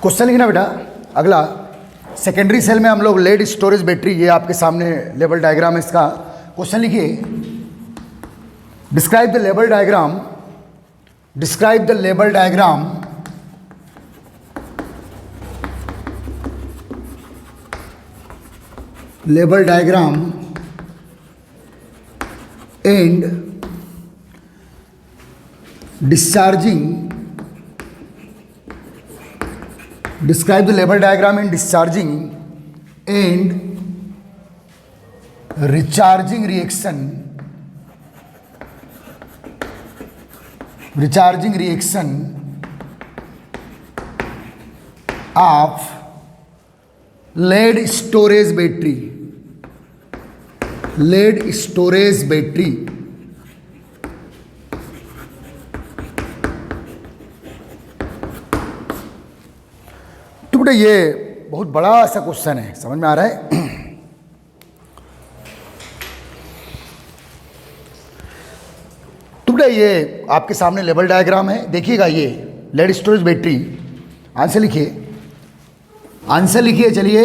Question लिखना बेटा। अगला सेकेंडरी सेल में हम लोग लेड स्टोरेज बैटरी, ये आपके सामने लेवल डायग्राम है इसका। क्वेश्चन लिखिए, describe the level diagram, describe the level diagram level diagram and discharging, describe the level diagram in discharging and recharging reaction of lead storage battery, lead storage battery। तो बेटा ये बहुत बड़ा सा question है, समझ में आ रहा है? तो बेटा ये आपके सामने लेवल डायग्राम है, देखिएगा ये लेड स्टोरेज बैटरी। आंसर लिखिए, आंसर लिखिए। चलिए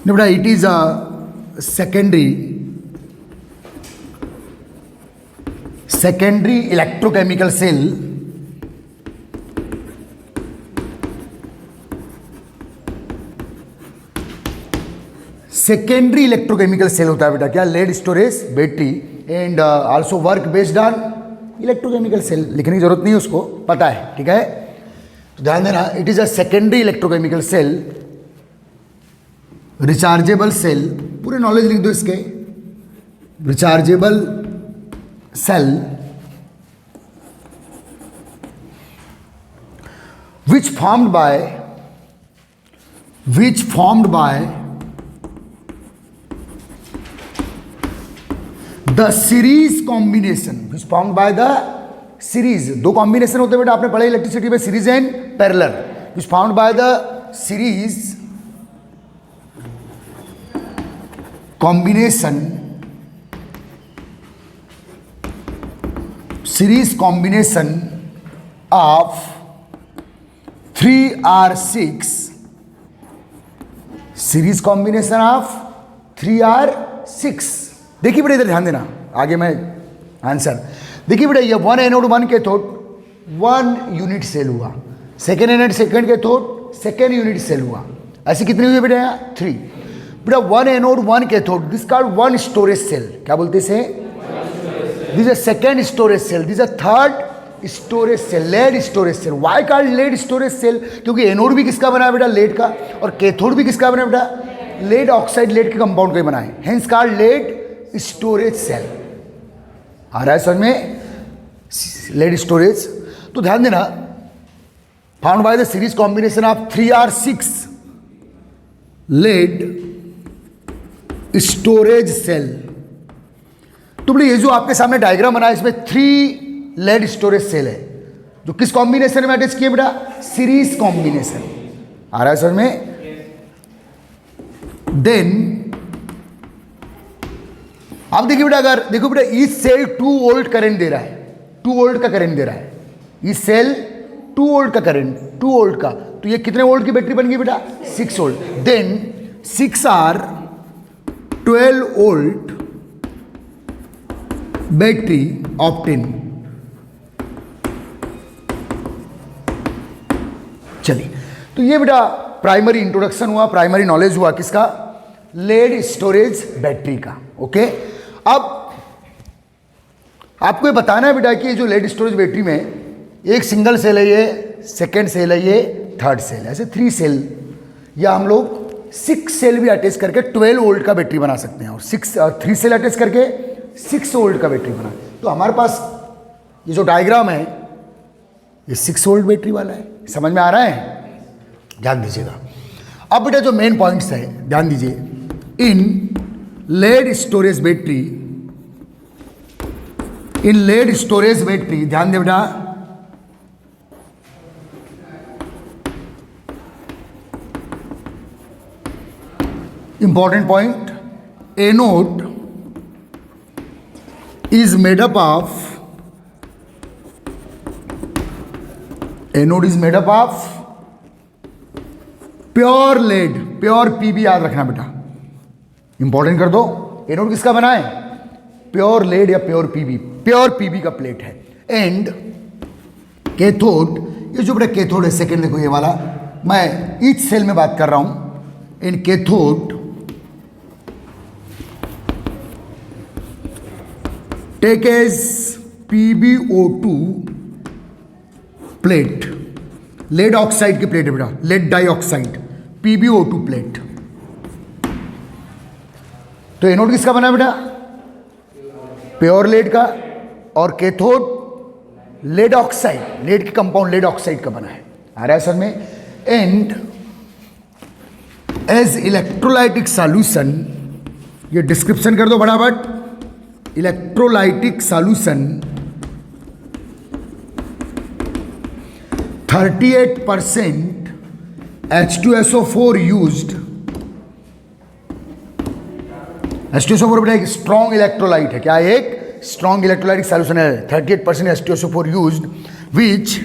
बेटा, it is a secondary electrochemical cell, secondary electrochemical cell होता है बेटा क्या, lead storage battery and also work based on electrochemical cell. लिखने की जरूरत नहीं है, उसको पता है, ठीक है? तो ध्यान देना, it is a secondary electrochemical cell, rechargeable cell, पूरे नॉलेज लिख दो इसके, rechargeable cell which formed by the series combination, which formed by the series, दो कॉम्बिनेशन होते हैं बेटा, आपने पढ़ा इलेक्ट्रिसिटी में, series and parallel, which formed by the series combination of 3R6, series combination of 3R6। देखिए बेटा, इधर ध्यान देना, आगे मैं आंसर देखिए बेटा, ये 1 एनोड 1 कैथोड 1 यूनिट सेल हुआ, second anode second cathode second unit cell हुआ, ऐसे कितने हुए बेटा? यहाँ 3 बेटा। 1 anode 1 cathode, this called 1 storage cell, क्या बोलते हैं इसे? This is second storage cell, this is third storage cell, lead storage cell. Why called lead storage cell? क्योंकि एनोड भी किसका बना है बेटा? लेड का, और कैथोड भी किसका बना है बेटा? लेड ऑक्साइड, लेड के कंपाउंड का ही बना है, hence called lead storage cell. आ रहा है समझ में? Lead storage. तो ध्यान देना, found by the series combination of 3R6 lead storage cell. तो बोले ये जो आपके सामने डायग्राम बना है, इसमें 3 लेड स्टोरेज सेल है, जो किस कॉम्बिनेशन में अटैच किए बेटा? Series combination. आ रहा है समझ में? देन अब देखिए बेटा, अगर देखो बेटा, इस सेल 2 वोल्ट करंट दे रहा है, 2 वोल्ट का करंट दे रहा है, इस सेल 2 वोल्ट का करंट, 2 वोल्ट का, तो ये कितने वोल्ट की बैटरी बन गई बेटा? 6 volt. Then 6R 12 volt battery obtain. चलिए, तो ये बेटा प्राइमरी इंट्रोडक्शन हुआ, प्राइमरी नॉलेज हुआ किसका? लेड स्टोरेज बैटरी का। ओके, अब आपको ये बताना है बेटा कि ये जो लेड स्टोरेज बैटरी में एक सिंगल सेल है, ये सेकेंड सेल है, ये थर्ड सेल है, ऐसे 3 सेल, या हम लोग 6 सेल भी अटैच करके 12 वोल्ट का बैटरी बना सकते हैं, और 3 सेल अटैच करके 6 वोल्ट का बैटरी बना। तो हमारे पास ये जो डायग्राम है, ये 6 वोल्ट बैटरी वाला है, समझ में आ रहा है? ध्यान दीजिएगा। अब बेटा जो मेन पॉइंट्स है, ध्यान दीजिए, in lead storage battery, in lead storage battery, ध्यान दे बेटा, important point, anode is made up of, anode is made up of pure lead, pure PB याद रखना बेटा, इंपॉर्टेंट कर दो। एनोड किसका बना है? प्योर लेड या प्योर पीबी, प्योर पीबी का प्लेट है। एंड कैथोड, ये जो बेटा कैथोड है, सेकेंड देखो ये वाला, मैं ईच सेल में बात कर रहा हूं। In cathode take as PbO2 plate, lead oxide की प्लेट है बेटा, लेड डाइऑक्साइड, PbO2 प्लेट। तो एनोड किसका बना बेटा? प्योर लेड का, और कैथोड लेड ऑक्साइड, लेड की कंपाउंड लेड ऑक्साइड का बना है। आ रहा है सर में? एंड एज इलेक्ट्रोलाइटिक सॉल्यूशन, ये डिस्क्रिप्शन कर दो फटाफट, electrolytic solution 38% H2SO4 used. H2SO4 बेटा एक स्ट्रॉन्ग इलेक्ट्रोलाइट है, क्या एक स्ट्रॉन्ग इलेक्ट्रोलाइटिक सॉल्यूशन है। 38% H2SO4 used, which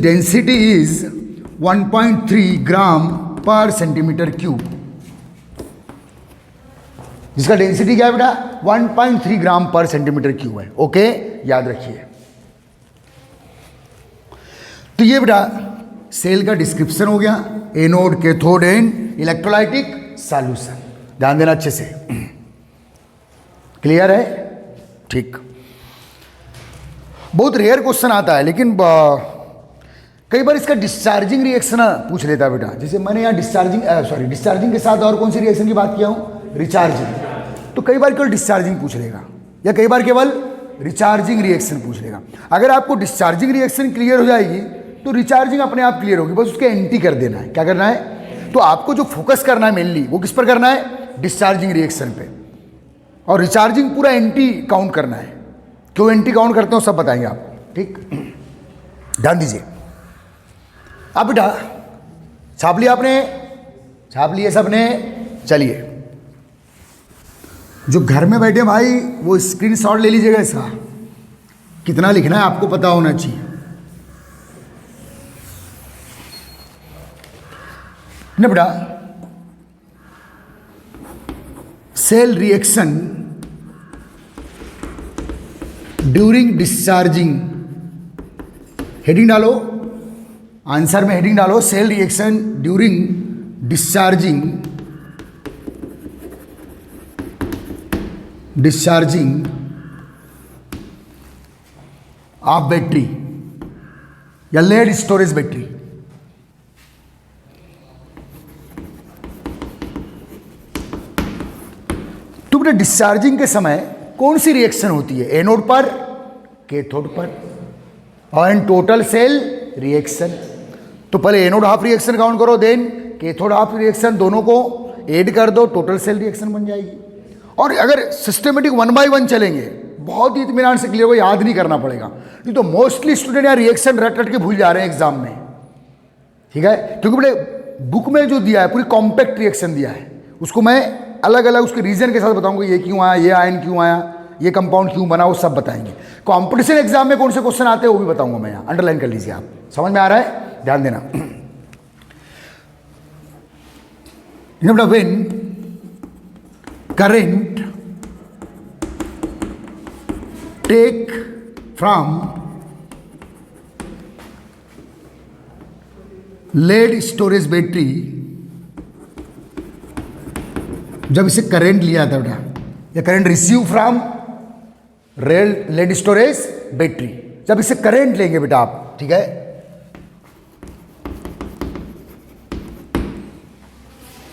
density is 1.3 ग्राम पर सेंटीमीटर क्यूब। जिसका डेंसिटी क्या है बेटा? 1.3 ग्राम पर सेंटीमीटर क्यूब है। ओके, याद रखिए। तो ये बेटा सेल का डिस्क्रिप्शन हो गया, anode, cathode and electrolytic solution. ध्यान देना अच्छे से, क्लियर है? ठीक। बहुत रेयर क्वेश्चन आता है, लेकिन कई बार इसका डिस्चार्जिंग रिएक्शन पूछ लेता है बेटा। जैसे मैंने यहाँ डिस्चार्जिंग के साथ और कौन सी रिएक्शन की बात किया हूँ? रिचार्जिंग। तो कई बार केवल डिस्चार्जिंग पूछ लेगा, या कई बार केवल रिचार्जिंग रिएक्शन पूछ लेगा। अगर आपको डिस्चार्जिंग रिएक्शन क्लियर हो जाएगी तो रिचार्जिंग अपने आप क्लियर होगी, बस उसके एंटी कर देना है। क्या करना है? तो आपको जो फोकस करना है मेनली, वो किस पर करना है? डिस्चार्जिंग रिएक्शन पे। और रिचार्जिंग पूरा एंटी काउंट करना है। क्यों एंटी काउंट करते हो सब बताएंगे आपको, ठीक? ध्यान दीजिए। अब बेटा छाप लिया आपने? छाप लिए सबने? चलिए, जो घर में बैठे भाई वो स्क्रीनशॉट ले लीजिएगा इसका। कितना लिखना है आपको पता होना चाहिए ना बेटा। Cell reaction during discharging, heading डालो, आंसर में हेडिंग डालो, cell reaction during discharging of battery या लेड स्टोरेज बैटरी। तो बेटा डिस्चार्जिंग के समय कौन सी रिएक्शन होती है? एनोड पर, कैथोड पर, और इन टोटल सेल रिएक्शन। तो पहले एनोड हाफ रिएक्शन काउंट करो, देन कैथोड हाफ रिएक्शन, दोनों को ऐड कर दो, टोटल सेल रिएक्शन बन जाएगी। और अगर सिस्टमेटिक 1 by 1 चलेंगे, बहुत ही इत्मीनान से क्लियर हो, याद नहीं करना पड़ेगा। नहीं तो मोस्टली स्टूडेंट यहाँ रिएक्शन रट रट के भूल जा रहे हैं एग्जाम में, ठीक है? क्योंकि बड़े बुक में जो दिया है पूरी कॉम्पैक्ट रिएक्शन दिया है, उसको मैं अलग अलग उसके रीजन के साथ बताऊंगा, ये क्यों आया, ये आयन क्यों आया, ये कंपाउंड क्यों बना, वो सब बताएंगे। कॉम्पिटिशन एग्जाम में कौन से क्वेश्चन आते हैं वो भी बताऊंगा मैं यहाँ, अंडरलाइन कर लीजिए आप। समझ में आ रहा है? ध्यान देना। When current take from lead storage battery, जब इसे करंट लिया था बेटा, या current receive from lead storage battery, जब इसे करंट लेंगे बेटा आप, ठीक है?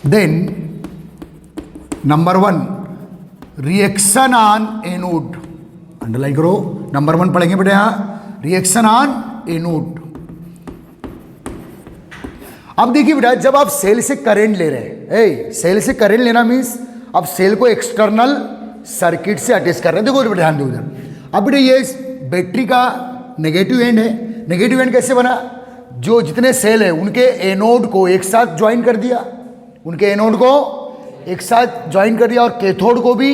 Then number 1 reaction on anode, underline करो, नंबर 1 पढ़ेंगे बेटा यहां, रिएक्शन ऑन एनोड। अब देखिए बेटा, जब आप सेल से करंट ले रहे हैं, सेल से करंट लेना मीन्स अब सेल को एक्सटर्नल सर्किट से अटैच कर रहे हैं। देखो ध्यान दो उधर। अब बेटा ये बैटरी का नेगेटिव एंड है। नेगेटिव एंड कैसे बना? जो जितने सेल है उनके एनोड को एक साथ ज्वाइन कर दिया, उनके एनोड को एक साथ ज्वाइन कर दिया और कैथोड को भी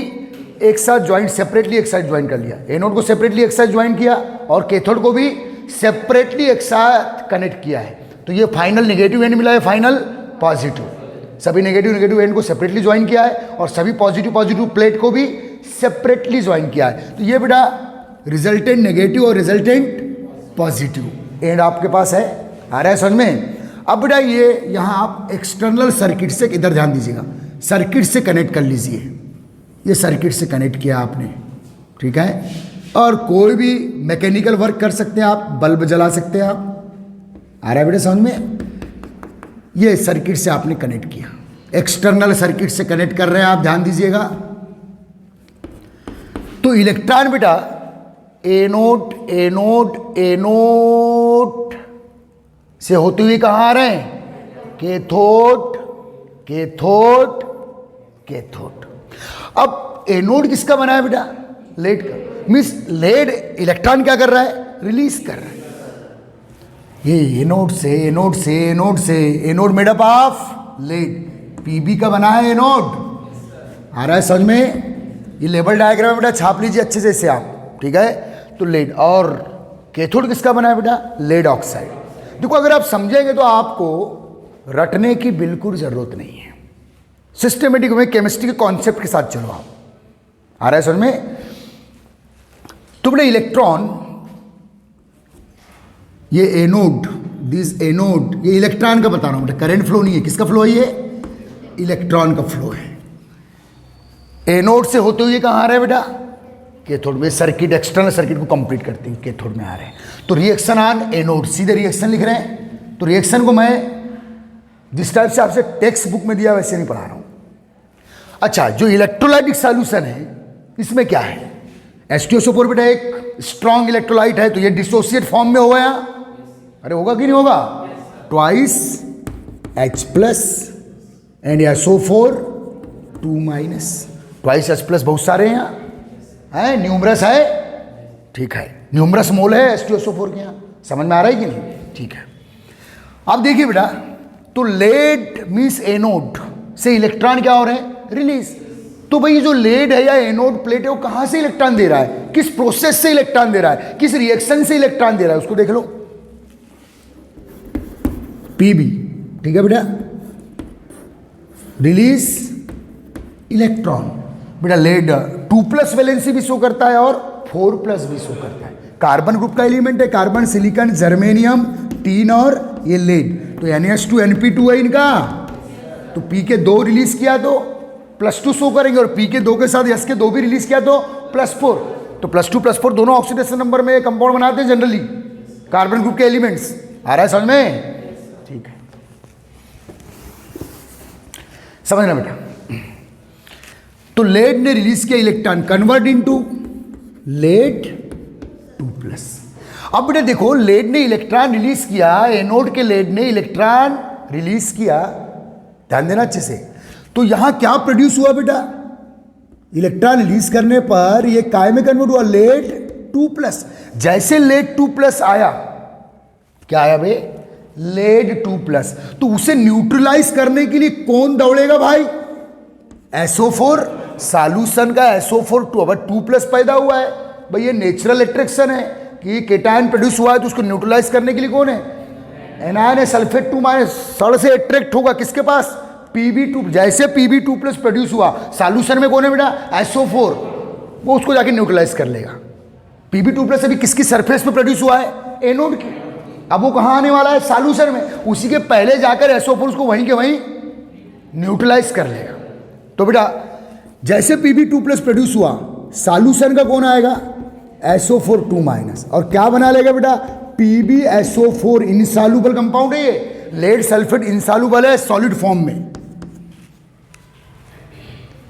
एक साथ ज्वाइन, सेपरेटली एक साथ ज्वाइन कर लिया। एनोड को सेपरेटली एक साथ ज्वाइन किया और कैथोड को भी सेपरेटली एक साथ कनेक्ट किया है। तो ये फाइनल नेगेटिव एंड मिला है, फाइनल पॉजिटिव। सभी नेगेटिव एंड को सेपरेटली ज्वाइन किया है और सभी पॉजिटिव प्लेट को भी सेपरेटली ज्वाइन किया है। तो ये बेटा रिजल्टेंट नेगेटिव और रिजल्टेंट पॉजिटिव एंड आपके पास है। आ रहा है समझ में? अब बेटा ये यहाँ आप एक्सटर्नल सर्किट से, इधर ध्यान दीजिएगा, सर्किट से कनेक्ट कर लीजिए। ये सर्किट से कनेक्ट किया आपने, ठीक है। और कोई भी मैकेनिकल वर्क कर सकते हैं आप, बल्ब जला सकते हैं आप। आ रहा है बेटा समझ में? ये सर्किट से आपने कनेक्ट किया, एक्सटर्नल सर्किट से कनेक्ट कर रहे हैं आप, ध्यान दीजिएगा। तो इलेक्ट्रॉन बेटा एनोड एनोड एनोड से होते हुए कहाँ आ रहे हैं? Cathode cathode cathode. अब एनोड किसका बना है बेटा? लेड का। मीन्स लेड इलेक्ट्रॉन क्या कर रहा है? रिलीज कर रहा है। ये एनोड से एनोड से एनोड से, anode made up of lead, PB का बना है एनोड। आ रहा है समझ में? ये लेबल डायग्राम बेटा छाप लीजिए अच्छे से इसे आप, ठीक है। तो लेड और कैथोड किसका बना है बेटा? Lead oxide. देखो अगर आप समझेंगे तो आपको रटने की बिल्कुल जरूरत नहीं है, सिस्टमेटिक में केमिस्ट्री के कॉन्सेप्ट के साथ चलो आप। आ रहा है समझ में? तो बेटा इलेक्ट्रॉन, ये एनोड, दिस एनोड, ये इलेक्ट्रॉन का बता रहा हूं बेटा, करंट फ्लो नहीं है। किसका फ्लो है? ये इलेक्ट्रॉन का फ्लो है। एनोड से होते हुए कहाँ आ रहे हैं बेटा? कैथोड में। सर्किट, एक्सटर्नल सर्किट को कंप्लीट करते हैं कैथोड में आ रहे हैं। तो रिएक्शन ऑन एनोड, सीधे रिएक्शन लिख रहे हैं। तो रिएक्शन को मैं जिस टाइप से आपसे टेक्स्ट बुक में दिया वैसे नहीं पढ़ा रहा हूं। अच्छा, जो इलेक्ट्रोलाइटिक सॉल्यूशन है इसमें क्या है? H2SO4 बेटा एक स्ट्रॉन्ग इलेक्ट्रोलाइट है, तो ये डिसोसिएट फॉर्म में होगा यहाँ। अरे होगा कि नहीं होगा? Twice H+ and SO4 2-। Twice H+ बहुत सारे हैं यहाँ, है न्यूमरस है, ठीक है, न्यूमरस मोल है H2SO4 के यहाँ। समझ में आ रहा है कि नहीं? ठीक है। अब देखिए बेटा, तो लेड मीन्स एनोड से इलेक्ट्रॉन क्या हो रहे हैं? रिलीज। तो भाई जो लेड है या एनोड प्लेट है वो कहां से इलेक्ट्रॉन दे रहा है? किस प्रोसेस से इलेक्ट्रॉन दे रहा है? किस रिएक्शन से इलेक्ट्रॉन दे रहा है? उसको देख लो, पीबी, ठीक है बेटा, रिलीज इलेक्ट्रॉन। बेटा लेड 2+ वैलेंसी भी शो करता है और 4+ भी शो करता है। कार्बन ग्रुप का एलिमेंट है, कार्बन, सिलिकॉन, जर्मेनियम, टीन और ये लेड। तो NH2 NP2 है इनका। तो P के 2 रिलीज किया तो +2 शो करेंगे और P के 2 के साथ S के 2 भी रिलीज किया तो +4। तो +2 दोनों ऑक्सीडेशन नंबर में कंपाउंड बनाते हैं जनरली कार्बन ग्रुप के एलिमेंट्स। आ रहा है समझ में? ठीक है, समझना बेटा। तो लेड ने रिलीज किया इलेक्ट्रॉन, कन्वर्ट इनटू लेड 2+। अब बेटा देखो, लेड ने इलेक्ट्रॉन रिलीज किया, एनोड के लेड ने इलेक्ट्रॉन रिलीज किया, ध्यान देना अच्छे से। तो यहां क्या प्रोड्यूस हुआ बेटा? इलेक्ट्रॉन रिलीज करने पर ये काय में कन्वर्ट हुआ? लेड 2+। जैसे लेड 2+ आया, क्या आया बे? लेड 2+। तो उसे न्यूट्रलाइज करने के लिए कौन दौड़ेगा भाई? SO4 सॉल्यूशन का SO4 2+ पैदा हुआ है भाई। ये नेचुरल अट्रैक्शन है कि केटायन प्रोड्यूस हुआ है, तो उसको न्यूट्रलाइज करने के लिए कौन है? एनायन है, सल्फेट 2- सड़ से अट्रैक्ट होगा किसके पास? Pb2। जैसे Pb2+ प्रोड्यूस हुआ, सॉल्यूशन में कौन है बेटा? SO4, वो उसको जाके न्यूट्रलाइज कर लेगा। Pb2+ अभी किसकी सरफेस पे प्रोड्यूस हुआ है? एनोड की। अब वो कहाँ आने वाला है? सॉल्यूशन में। उसी के पहले जाकर SO4 उसको वहीं के वहीं न्यूट्रलाइज कर लेगा। तो बेटा जैसे Pb2+ प्रोड्यूस हुआ, सॉल्यूशन का कौन आएगा? SO4 2-। और क्या बना लेगा बेटा? PbSO4 इनसॉल्युबल कंपाउंड है ये। लेड सल्फेट इनसॉल्युबल है सॉलिड फॉर्म में।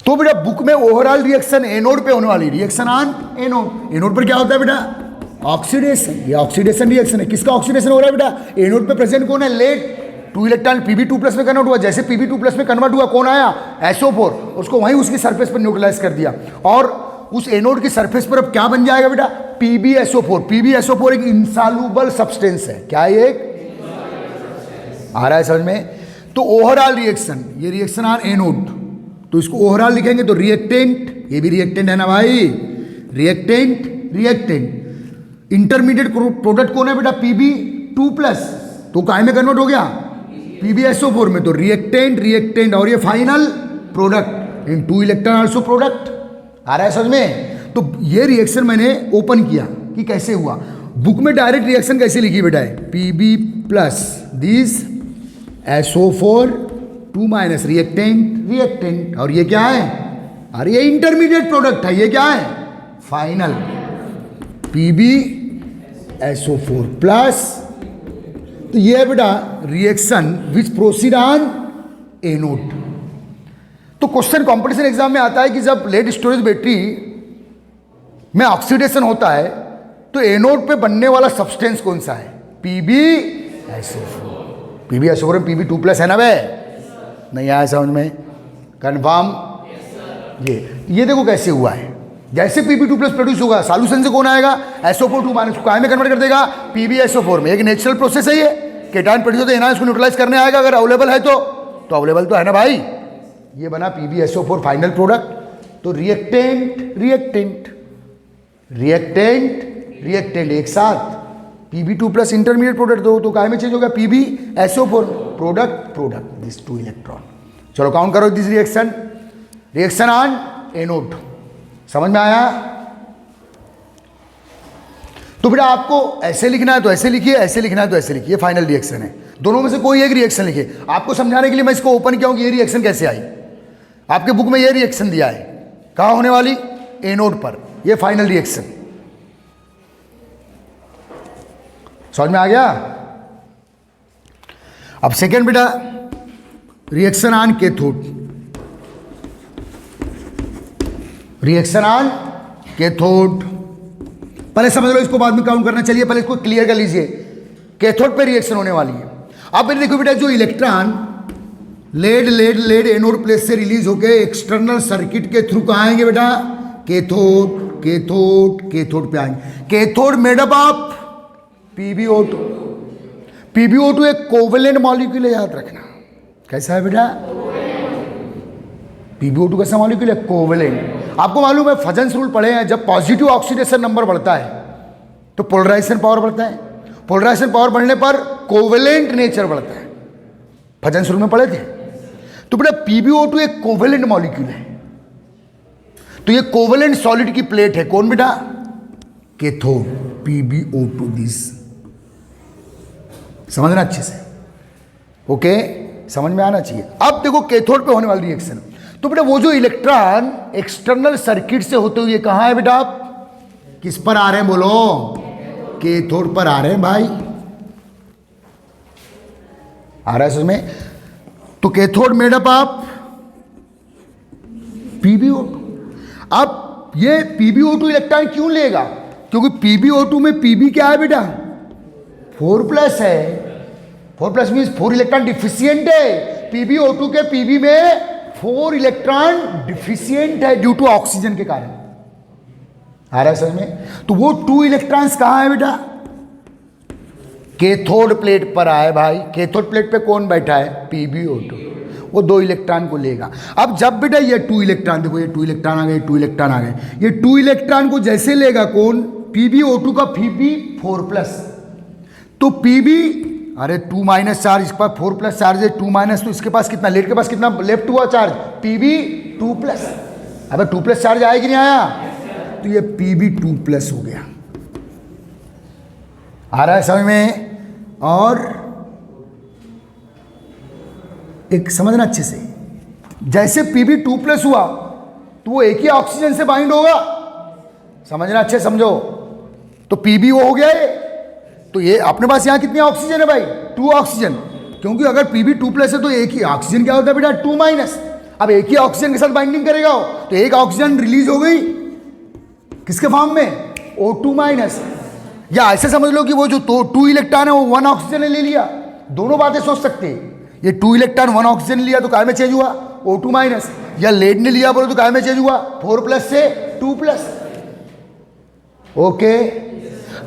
तो बेटा बुक में ओवरऑल रिएक्शन एनोड पे होने वाली, रिएक्शन ऑन एनोड। एनोड पर क्या होता है बेटा? ऑक्सीडेशन। ये ऑक्सीडेशन रिएक्शन है। किसका ऑक्सीडेशन हो रहा है बेटा? एनोड पे प्रेजेंट कौन है? लेड। 2 इलेक्ट्रॉन Pb2+ में कन्वर्ट हुआ, जैसे Pb2+ में कन्वर्ट हुआ कौन आया? SO4, उसको वहीं उसकी सरफेस पर न्यूट्रलाइज कर दिया। और उस एनोड की सरफेस पर अब क्या बन जाएगा बेटा? PbSO4। PbSO4 एक इंसॉल्युबल सब्सटेंस है। क्या है? एक आ रहा है समझ में? तो ओवरऑल रिएक्शन, ये रिएक्शन ऑन एनोड। तो इसको ओवरऑल लिखेंगे तो रिएक्टेंट, ये भी रिएक्टेंट है ना भाई, रिएक्टेंट रिएक्टेंट। इंटरमीडिएट प्रोडक्ट कौन है बेटा, Pb2+, तो काय में कन्वर्ट हो गया, PbSO4 में, तो रिएक्टेंट रिएक्टेंट, और ये final product in 2 electron also product. आ रहा है समझ में? तो ये रिएक्शन मैंने ओपन किया कि कैसे हुआ। बुक में डायरेक्ट रिएक्शन कैसे लिखी बेटा है, Pb+ this SO4 2- reactant reactant, और ये क्या है, अरे ये इंटरमीडिएट प्रोडक्ट है, ये क्या है, फाइनल PbSO4+। तो ये है बेटा reaction which proceed on anode. तो क्वेश्चन कंपटीशन एग्जाम में आता है कि जब लेड स्टोरेज बैटरी में ऑक्सीडेशन होता है तो एनोड पे बनने वाला सब्सटेंस कौन सा है, PbSO4। PbSO4 में Pb2+ है ना बे, नहीं आया समझ में, कन्फर्म। ये देखो कैसे हुआ है, जैसे Pb2+ प्रोड्यूस होगा सॉल्यूशन से कौन आएगा, SO4 2- काय में कन्वर्ट कर देगा, PbSO4 में। एक नेचुरल प्रोसेस है ये, केटायन प्रोड्यूस होता है, एनायन इसको न्यूट्रलाइज करने आएगा, अगर अवेलेबल है तो अवेलेबल तो है ना भाई। ये बना PbSO4 फाइनल प्रोडक्ट। तो रिएक्टेंट रिएक्टेंट रिएक्टेंट रिएक्टेंट एक साथ, Pb2+ इंटरमीडिएट प्रोडक्ट दो तो काय में चेंज होगा, PbSO4 प्रोडक्ट दिस 2 इलेक्ट्रॉन। चलो काउंट करो दिस रिएक्शन ऑन एनोड। समझ में आया? तो बेटा आपको ऐसे लिखना है तो ऐसे लिखिए, ऐसे लिखना है तो ऐसे लिखिए, फाइनल रिएक्शन है, दोनों में से कोई एक रिएक्शन लिखिए। आपको समझाने के लिए मैं इसको ओपन किया हूं कि ये रिएक्शन कैसे आई। आपके बुक में ये रिएक्शन दिया है, कहां होने वाली, एनोड पर, ये फाइनल रिएक्शन। समझ में आ गया? अब सेकेंड बेटा reaction on cathode, reaction on cathode. पहले समझ लो इसको, बाद में काउंट करना। चलिए पहले इसको क्लियर कर लीजिए, कैथोड पे रिएक्शन होने वाली है। अब मैंने देखो बेटा जो इलेक्ट्रॉन लेड एनोड प्लेस से रिलीज होके एक्सटर्नल सर्किट के थ्रू कहां आएंगे बेटा, कैथोड पे आएंगे। Cathode made up of PbO2। PbO2 एक कोवेलेंट मॉलिक्यूल है, याद रखना। कैसा है बेटा, PbO2 कैसा मॉलिक्यूल है, कोवेलेंट। आपको मालूम है फजन्स रूल पढ़े हैं, जब पॉजिटिव ऑक्सीडेशन नंबर बढ़ता है तो पोलराइजेशन पावर बढ़ता है, पोलराइजेशन पावर बढ़ने पर कोवेलेंट नेचर बढ़ता है। फजन्स रूल में पढ़े थे। तो बेटा PbO2 एक कोवेलेंट मॉलिक्यूल है, तो ये कोवेलेंट सॉलिड की प्लेट है, कौन बेटा, कैथोड, PbO2 दिस। समझना अच्छे से, ओके, समझ में आना चाहिए। अब देखो कैथोड पे होने वाली रिएक्शन। तो बेटा वो जो इलेक्ट्रॉन एक्सटर्नल सर्किट से होते हुए कहां है बेटा, आप किस पर आ रहे हैं बोलो, कैथोड पर आ रहे हैं भाई। आ रहा है समझ में? तो cathode made up of PbO2। अब ये PbO2 इलेक्ट्रॉन क्यों लेगा, क्योंकि PbO2 में Pb क्या है बेटा, 4+ है। 4+ मीन्स 4 इलेक्ट्रॉन डिफिशियंट है। PbO2 के Pb में 4 इलेक्ट्रॉन डिफिशियंट है ड्यू टू ऑक्सीजन के कारण। आ रहा है समझ में? तो वो 2 इलेक्ट्रॉन्स कहां है बेटा, कैथोड प्लेट पर आए भाई। कैथोड प्लेट पे कौन बैठा है, PbO2। वो 2 इलेक्ट्रॉन को लेगा। अब जब बेटा ये 2 इलेक्ट्रॉन, देखो ये 2 इलेक्ट्रॉन आ गए, 2 इलेक्ट्रॉन आ गए, ये 2 इलेक्ट्रॉन को जैसे लेगा कौन, PbO2 का Pb4+। तो Pb, अरे 2- चार्ज, इसके पास 4+ चार्ज है, 2- तो इसके पास कितना, लेट के पास कितना लेफ्ट हुआ चार्ज, Pb2+। अबे 2+ चार्ज आया कि नहीं आया, तो ये Pb2+ हो गया। आ रहा है समझ में? और एक समझना अच्छे से, जैसे Pb2+ हुआ तो वो एक ही ऑक्सीजन से बाइंड होगा। समझना अच्छे समझो। तो Pb वो हो गया है, तो ये अपने पास यहां कितने ऑक्सीजन है भाई, 2 ऑक्सीजन। क्योंकि अगर Pb2+ है तो एक ही ऑक्सीजन क्या होता है बेटा, 2-। अब एक ही ऑक्सीजन के साथ बाइंडिंग करेगा तो एक ऑक्सीजन रिलीज हो गई किसके फॉर्म में, O2-। या ऐसे समझ लो कि वो जो 2 इलेक्ट्रॉन है वो 1 ऑक्सीजन ले लिया। दोनों बातें सोच सकते हैं। ये 2 इलेक्ट्रॉन 1 ऑक्सीजन लिया तो काय में चेंज हुआ, O2-। या लेड ने लिया बोलो तो काय में चेंज हुआ, 4+ से 2+। ओके।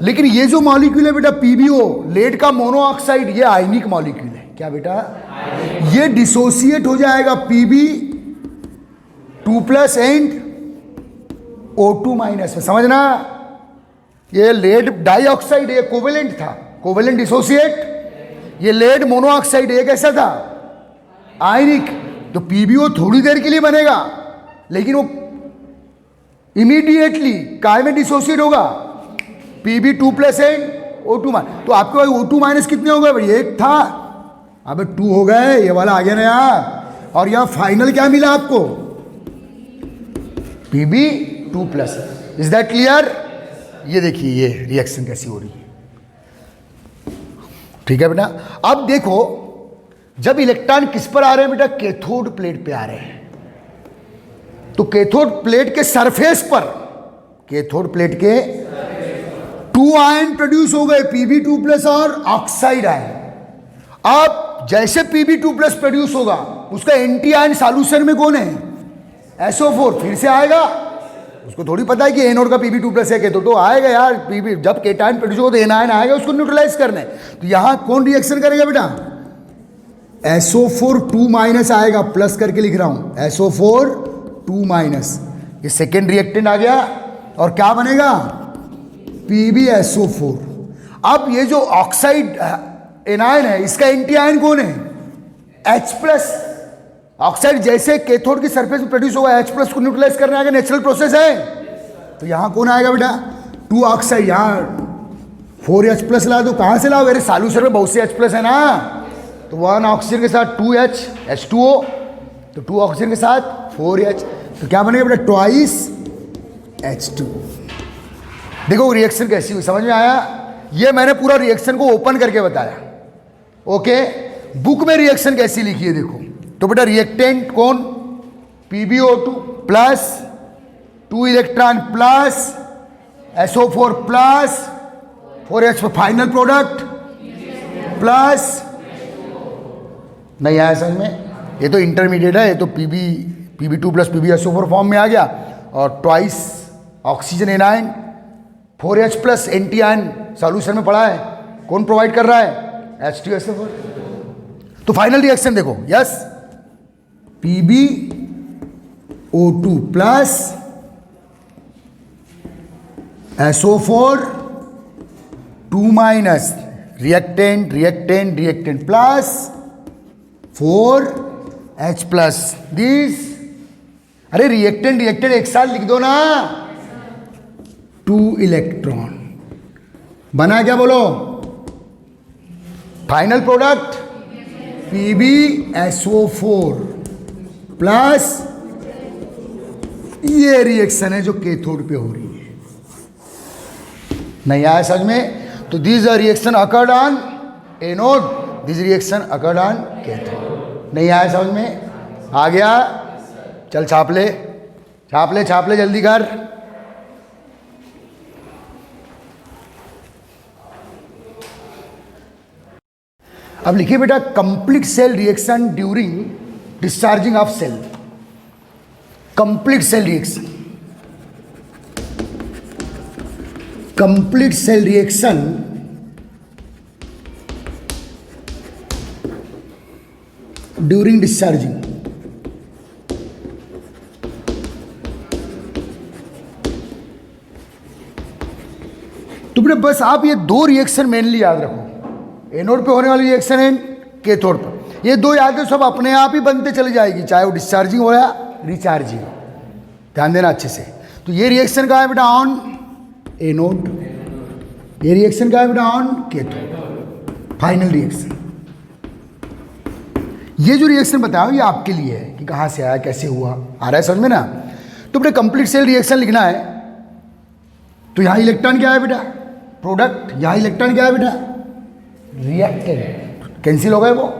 लेकिन ये जो मॉलिक्यूल है बेटा PbO, लेड का मोनोऑक्साइड, ये आयनिक मॉलिक्यूल है। क्या बेटा, ये डिसोसिएट हो जाएगा Pb 2+ एंड O2 माइनस में, समझना। ये लेड डाइऑक्साइड, ये कोवेलेंट था, कोवेलेंट डिसोसिएट। ये लेड मोनोऑक्साइड, ये कैसा था, आयनिक। तो पीबीओ थोड़ी देर के लिए बनेगा, लेकिन वो इमीडिएटली काय में डिसोसिएट होगा, Pb2+ एंड O2 माइनस। तो आपके पास O2 माइनस कितने हो गए भाई, एक था, अब 2 हो गए, ये वाला आ गया ना यार। और यहां फाइनल क्या मिला आपको, Pb2+। Is that clear? ये देखिए ये रिएक्शन कैसी हो रही है, ठीक है बेटा। अब देखो, जब इलेक्ट्रॉन किस पर आ रहे हैं बेटा, कैथोड प्लेट पे आ रहे हैं, तो कैथोड प्लेट के सरफेस पर, कैथोड प्लेट के 2 आयन प्रोड्यूस हो गए, Pb2+ और ऑक्साइड आयन। अब जैसे Pb2+ प्रोड्यूस होगा, उसका एंटी आयन सॉल्यूशन में कौन है, SO4 फिर से आएगा। उसको थोड़ी पता है कि एनोड का Pb2+ है, तो आएगा यार, Pb जब केटायन प्रोड्यूस होगा तो एन आयन आएगा उसको न्यूट्रलाइज करने। तो यहां कौन रिएक्शन करेगा बेटा, SO4 2- आएगा, प्लस करके लिख रहा हूं, SO4 2-। ये सेकेंड रिएक्टेंट आ गया, और क्या बनेगा, PbSO4। अब ये जो ऑक्साइड एनायन है, इसका एंटी आयन कौन है, H+। ऑक्साइड जैसे कैथोड की सरफेस में प्रोड्यूस होगा, H+ को न्यूट्रलाइज करने आएगा, नेचुरल प्रोसेस है। तो यहां कौन आएगा बेटा, 2 ऑक्साइड, यहां 4H+ ला दो, कहां से लाओ, मेरे सॉल्यूशन में बहुत से H+ है ना। तो 1 ऑक्सीजन के साथ 2H H2O, तो 2 ऑक्सीजन के साथ 4H, तो क्या बनेगा बेटा, ट्वाइस H2। देखो रिएक्शन कैसी हुई, समझ में आया? ये मैंने पूरा रिएक्शन को ओपन करके बताया, ओके। बुक में रिएक्शन कैसी लिखी है देखो, तो बेटा रिएक्टेंट कौन, PbO2 plus 2 electron plus SO4 plus 4H final product plus, नहीं आया समझ में? ये तो इंटरमीडिएट है, ये तो Pb2+ PbSO4 फॉर्म में आ गया, और twice oxygen anion 4H+ anti ion solution में पड़ा है, कौन प्रोवाइड कर रहा है, H2SO4। तो फाइनल रिएक्शन देखो, yes, PbO2 plus SO4 2-, reactant reactant reactant plus 4H+। This, अरे रिएक्टेंट रिएक्टेंट एक साथ लिख दो ना, 2 इलेक्ट्रॉन बना, क्या बोलो, फाइनल प्रोडक्ट PbSO4 प्लस, ये रिएक्शन है जो कैथोड पे हो रही है, नहीं आया समझ में? तो this reaction occurred on anode, this reaction occurred on cathode. नहीं आया समझ में? आ गया? चल छाप ले छाप ले छाप ले, जल्दी कर। अब लिखिए बेटा, complete cell reaction during discharging of cell, complete cell reaction, complete cell reaction during discharging. तो बेटा बस आप ये 2 रिएक्शन मेनली याद रखो, एनोड पे होने वाली रिएक्शन है, कैथोड पर, ये 2 यादें सब अपने आप ही बनते चली जाएगी, चाहे वो डिस्चार्जिंग हो या रिचार्जिंग, ध्यान देना अच्छे से। तो ये रिएक्शन का है बेटा ऑन एनोड, ये रिएक्शन का है बेटा ऑन कैथोड, फाइनल रिएक्शन। ये जो रिएक्शन बताया ये आपके लिए है कि कहाँ से आया, कैसे हुआ, आ रहा है समझ में ना। तो बेटा कंप्लीट सेल रिएक्शन लिखना है, तो यहाँ इलेक्ट्रॉन क्या है बेटा, प्रोडक्ट, यहाँ इलेक्ट्रॉन क्या है बेटा, रिएक्टेंट, कैंसिल हो गए वो।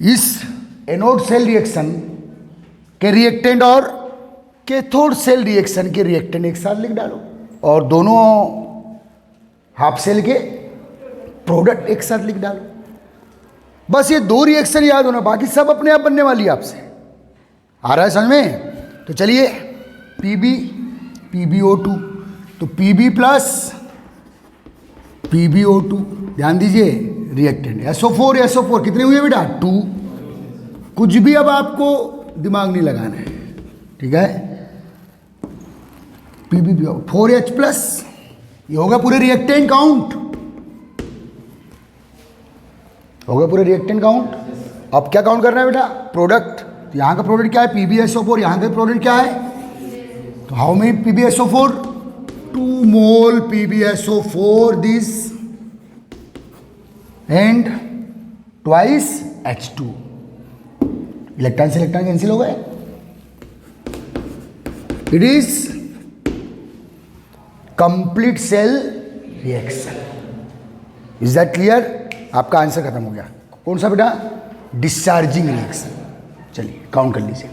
इस एनोड सेल रिएक्शन के रिएक्टेंट और कैथोड सेल रिएक्शन के रिएक्टेंट एक साथ लिख डालो, और दोनों हाफ सेल के प्रोडक्ट एक साथ लिख डालो। बस ये 2 रिएक्शन याद होना, बाकी सब अपने आप बनने वाली है आपसे। आ रहा है समझ में? तो चलिए PbO2, तो Pb प्लस PbO2, ध्यान दीजिए रिएक्टेंट, SO4 कितने हुए बेटा, 2। कुछ भी अब आपको दिमाग नहीं लगाना है, ठीक है, पीबी 4H प्लस, ये होगा पूरे रिएक्टेंट काउंट, होगा पूरे रिएक्टेंट काउंट। अब क्या काउंट करना है बेटा, प्रोडक्ट। तो यहाँ का प्रोडक्ट क्या है, PbSO4, यहाँ का प्रोडक्ट क्या है, तो how many PbSO4, 2 mole PbSO4 this and twice H2, electron से इलेक्ट्रॉन कैंसिल हो गए, it is complete cell reaction. Is that clear? आपका आंसर खत्म हो गया। कौन सा बेटा, डिस्चार्जिंग रिएक्शन। चलिए काउंट कर लीजिए।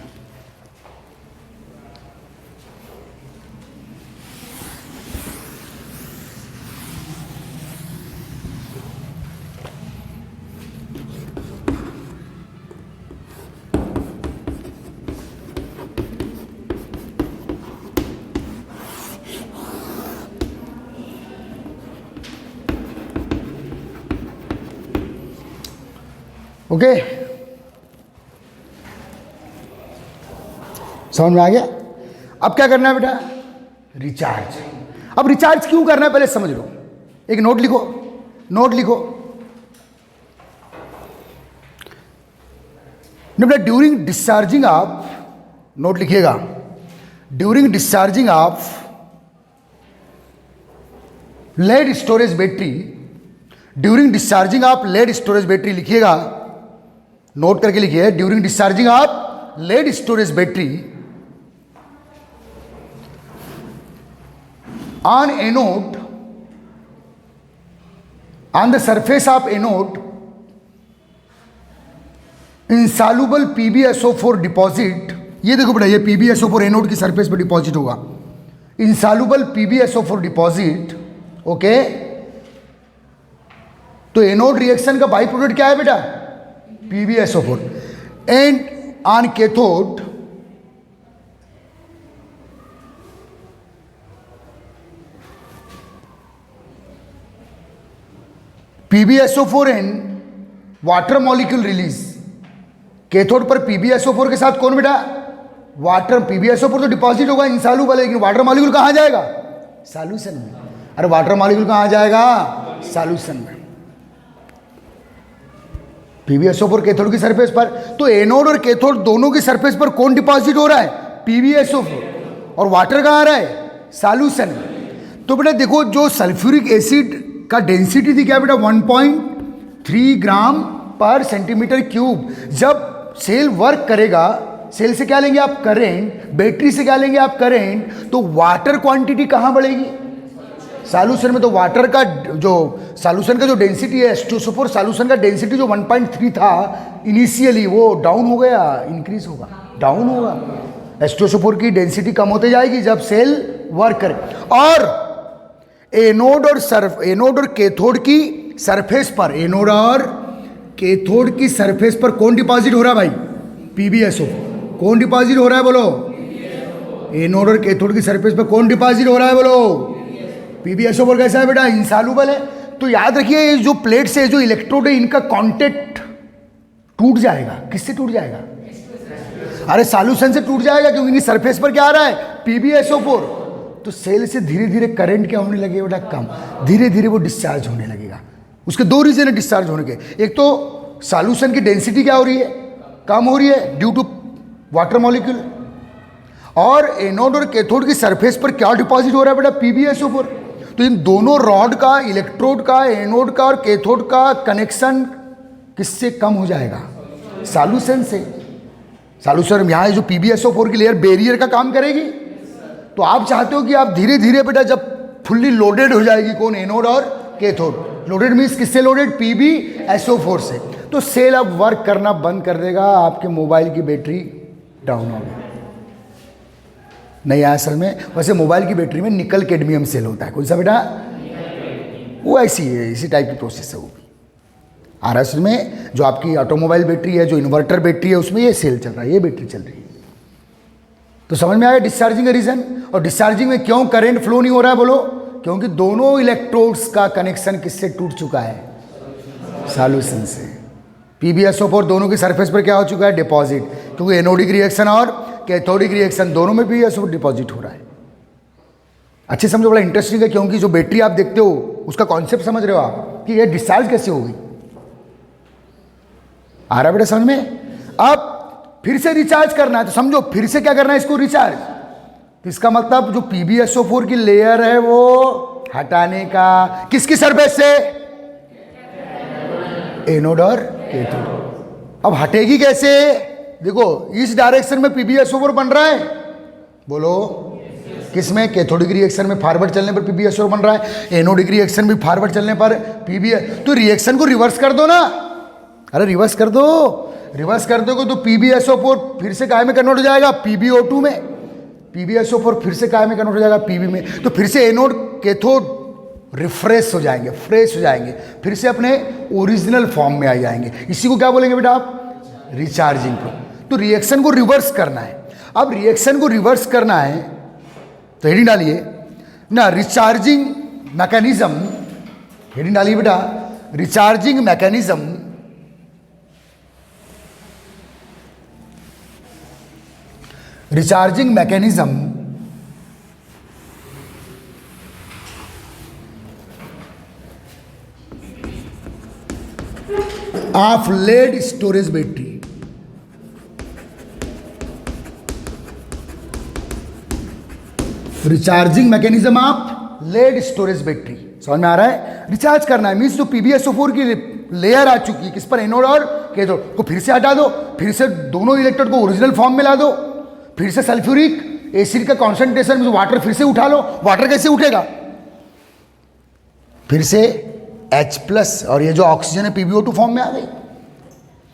ओके, समझ में आ गया? अब क्या करना है बेटा, रिचार्ज। अब रिचार्ज क्यों करना है पहले समझ लो, एक नोट लिखो, नोट लिखो बेटा, ड्यूरिंग डिस्चार्जिंग ऑफ, नोट लिखिएगा, during discharging of lead storage battery, during discharging of lead storage battery लिखिएगा, नोट करके लिखिए, during discharging of lead storage battery on anode, on the surface of anode insoluble PbSO4 deposit. ये देखो बेटा, ये PbSO4 anode की surface पर deposit होगा, इंसॉल्युबल PbSO4 डिपॉजिट। ओके, तो एनोड रिएक्शन का बाई प्रोडक्ट क्या है बेटा, PbSO4, and on cathode PbSO4 and water molecule release. Cathode पर PbSO4 के साथ कौन बेटा, वाटर। PbSO4 तो डिपॉजिट होगा इंसॉल्युबल, लेकिन वाटर मॉलिक्यूल कहां जाएगा, सॉल्यूशन में। अरे वाटर मॉलिक्यूल कहां जाएगा, सॉल्यूशन में। PbSO4 कैथोड की सरफेस पर, तो एनोड और कैथोड दोनों की सरफेस पर कौन डिपॉजिट हो रहा है, PbSO4, और वाटर कहां आ रहा है, सॉल्यूशन में। तो बेटा देखो, जो सल्फ्यूरिक एसिड का डेंसिटी थी क्या बेटा, 1.3 ग्राम पर सेंटीमीटर क्यूब। जब सेल वर्क करेगा, सेल से क्या लेंगे आप, करंट, बैटरी से क्या लेंगे आप, करंट, तो वाटर क्वांटिटी कहां बढ़ेगी, सॉल्यूशन में। तो वाटर का जो सॉल्यूशन का जो डेंसिटी है H2SO4, सॉल्यूशन का डेंसिटी जो 1.3 था इनिशियली, वो डाउन हो गया, इंक्रीज होगा, डाउन होगा। H2SO4 की डेंसिटी कम होते जाएगी जब सेल वर्क करे। और एनोड और कैथोड की सरफेस पर, एनोड और कैथोड की सरफेस पर कौन डिपॉजिट हो रहा है भाई, PbSO4। कौन डिपॉजिट हो रहा है बोलो, एनोड और कैथोड की सरफेस पर कौन डिपॉजिट हो रहा है बोलो, PbSO4। कैसा है बेटा, इंसॉल्युबल है। तो याद रखिए, ये जो प्लेट्स है, जो इलेक्ट्रोड है, इनका कांटेक्ट टूट जाएगा। किससे टूट जाएगा, अरे सॉल्यूशन से टूट जाएगा, क्योंकि इनकी सरफेस पर क्या आ रहा है, PbSO4। तो सेल से धीरे धीरे करंट क्या होने लगेगा बेटा, कम, धीरे धीरे वो डिस्चार्ज होने लगेगा। उसके दो रीजन है डिस्चार्ज होने के, एक तो सॉल्यूशन की डेंसिटी क्या हो रही है, कम हो रही है ड्यू टू वाटर मॉलिक्यूल, और एनोड और कैथोड की सरफेस पर क्या डिपॉजिट हो रहा है बेटा, PbSO4। तो इन दोनों रॉड का, इलेक्ट्रोड का, एनोड का और कैथोड का कनेक्शन किससे कम हो जाएगा, सॉल्यूशन से। सॉल्यूशन यहाँ जो PbSO4 की लेयर बैरियर का काम करेगी। तो आप चाहते हो कि आप धीरे धीरे बेटा, जब फुल्ली लोडेड हो जाएगी कौन, एनोड और कैथोड। लोडेड मीन्स किससे लोडेड, PbSO4 से। तो सेल अब वर्क करना बंद कर देगा, आपके मोबाइल की बैटरी डाउन होगी। नहीं है असल में, वैसे मोबाइल की बैटरी में निकल कैडमियम सेल होता है। कौन सा बेटा, वो ऐसी है, इसी टाइप की प्रोसेस है वो भी। RS में जो आपकी ऑटोमोबाइल बैटरी है, जो इन्वर्टर बैटरी है, उसमें ये सेल चल रहा है, ये बैटरी चल रही है। तो समझ में आया डिस्चार्जिंग का रीजन। और डिस्चार्जिंग में क्यों करंट फ्लो नहीं हो रहा है बोलो, क्योंकि दोनों इलेक्ट्रोड्स का कनेक्शन किससे टूट चुका है, सॉल्यूशन से। PbSO4 दोनों की सरफेस पर क्या हो चुका है, डिपॉजिट, क्योंकि एनोडिक रिएक्शन और कैथोडिक रिएक्शन, दोनों में PbSO4 डिपॉजिट हो रहा है। अच्छे समझो, बड़ा इंटरेस्टिंग है, क्योंकि जो बैटरी आप देखते हो उसका कॉन्सेप्ट समझ रहे हो आप कि ये डिस्चार्ज कैसे होगी। आ रहा बेटा समझ में? अब फिर से रिचार्ज करना है तो समझो, फिर से क्या करना है इसको रिचार्ज। तो इसका मतलब जो PbSO4 की लेयर है वो हटाने का, किसकी सरफेस से? एनोड और कैथोड। अब हटेगी कैसे? देखो इस डायरेक्शन में PbSO4 बन रहा है, बोलो किसमें? कैथोडिक रिएक्शन में फॉरवर्ड चलने पर PbSO4 बन रहा है, एनोडिक रिएक्शन भी फॉरवर्ड चलने पर तो रिएक्शन को रिवर्स कर दो ना। अरे रिवर्स कर दो, रिवर्स कर दोगे तो PbSO4 फिर से काय में कन्वर्ट हो जाएगा? PbO2 में। PbSO4 फिर से काय में कन्वर्ट हो जाएगा? Pb में। तो फिर से एनोड कैथोड रिफ्रेश हो जाएंगे, फ्रेश हो जाएंगे, फिर से अपने ओरिजिनल फॉर्म में आ जाएंगे। इसी को क्या बोलेंगे बेटा आप? रिचार्जिंग। तो रिएक्शन को रिवर्स करना है। अब रिएक्शन को रिवर्स करना है तो हेडिंग डालिए ना, रिचार्जिंग मैकेनिज्म। हेडिंग डालिए बेटा, recharging mechanism recharging mechanism of lead storage battery। Recharging mechanism of lead storage battery, समझ में आ रहा है? रिचार्ज करना है मीन्स जो PbSO4 की लेयर आ चुकी है किस पर? एनोड और कैथोड को फिर से हटा दो, फिर से दोनों इलेक्ट्रोड को ओरिजिनल फॉर्म में ला दो, फिर से सल्फ्यूरिक एसिड का कॉन्सेंट्रेशन में वाटर फिर से उठा लो। वाटर कैसे उठेगा? फिर से H+ और ये जो ऑक्सीजन है PbO2 फॉर्म में आ गई,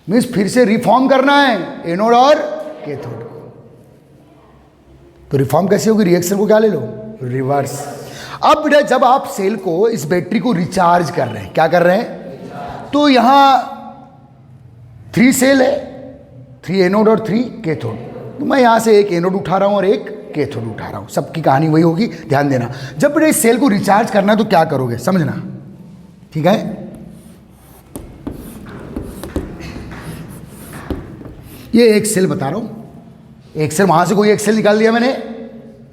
मीन्स फिर से रिफॉर्म करना है एनोड और कैथोड को। तो रिफॉर्म कैसे होगी? रिएक्शन को क्या ले लो? रिवर्स। अब बेटा जब आप सेल को, इस बैटरी को रिचार्ज कर रहे हैं, क्या कर रहे हैं? तो यहां 3 सेल है, 3 एनोड और 3 कैथोड। तो मैं यहां से एक एनोड उठा रहा हूं और एक कैथोड उठा रहा हूं, सबकी कहानी वही होगी, ध्यान देना। जब बेटा इस सेल को रिचार्ज करना है तो क्या करोगे, समझना, ठीक है? ये एक सेल बता रहा हूं, एक सेल, वहां से कोई एक सेल निकाल लिया मैंने,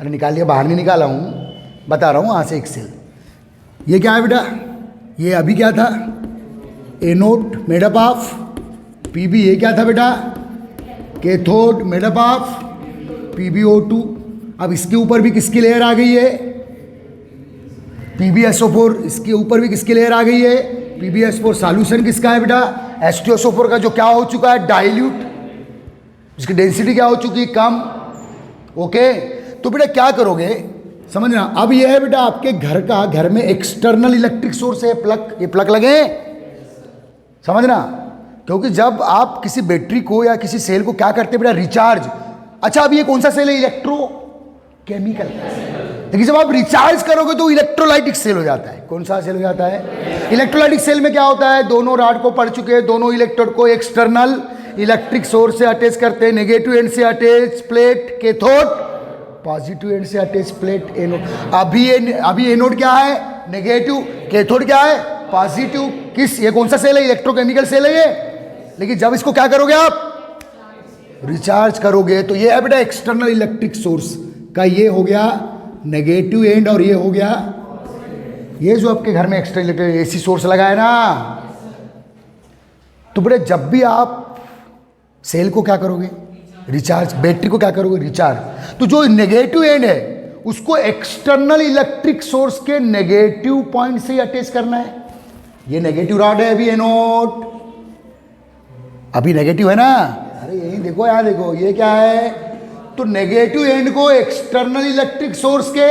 अरे निकाल लिया, बाहर नहीं निकाला हूं, बता रहा हूं वहां से एक सेल। ये क्या है बेटा? ये अभी क्या था? Anode made up of Pb। ये क्या था बेटा? Cathode made up of PbO2। अब इसके ऊपर भी किसकी लेयर आ गई है? PbSO4। इसके ऊपर भी किसकी लेयर आ गई है? PbSO4। सॉल्यूशन किसका है बेटा? H2SO4 का, जो क्या हो चुका है? डाइल्यूट, जिसकी डेंसिटी क्या हो चुकी है? कम। ओके, तो बेटा क्या करोगे समझना। अब ये है बेटा आपके घर का, घर में एक्सटर्नल इलेक्ट्रिक सोर्स है, प्लग, ये प्लग लगे, समझना। क्योंकि जब आप किसी बैटरी को या किसी सेल को क्या करते हैं बेटा? रिचार्ज। अच्छा अब ये कौन सा सेल है? इलेक्ट्रोकेमिकल। लेकिन जब आप रिचार्ज करोगे तो इलेक्ट्रोलाइटिक सेल हो जाता है। कौन सा सेल हो जाता है? इलेक्ट्रोलाइटिक सेल में क्या होता है? दोनों रॉड को पढ़ चुके हैं, दोनों इलेक्ट्रोड को एक्सटर्नल इलेक्ट्रिक सोर्स से अटैच करते हैं, नेगेटिव एंड से attach plate cathode, positive and से अटैच प्लेट एनोड। अभी एनोड क्या है? नेगेटिव, कैथोड क्या है? पॉजिटिव। किस, ये कौन सा सेल है? इलेक्ट्रोकेमिकल सेल है ये। लेकिन जब इसको क्या करोगे आप? रिचार्ज करोगे तो ये है बेटा एक्सटर्नल इलेक्ट्रिक सोर्स का, ये हो गया नेगेटिव एंड और ये हो गया, ये जो आपके घर में एक्सटर्नल इलेक्ट्रिक एसी सोर्स लगा है ना, तो बेटा जब भी आप सेल को क्या करोगे? रिचार्ज। बैटरी को क्या करोगे? रिचार्ज। तो जो नेगेटिव एंड है उसको एक्सटर्नल इलेक्ट्रिक सोर्स के नेगेटिव पॉइंट से अटैच करना है। ये नेगेटिव रॉड है अभी एनोड, अभी नेगेटिव है ना, अरे यही देखो, यहां देखो, ये क्या है? तो नेगेटिव एंड को एक्सटर्नल इलेक्ट्रिक सोर्स के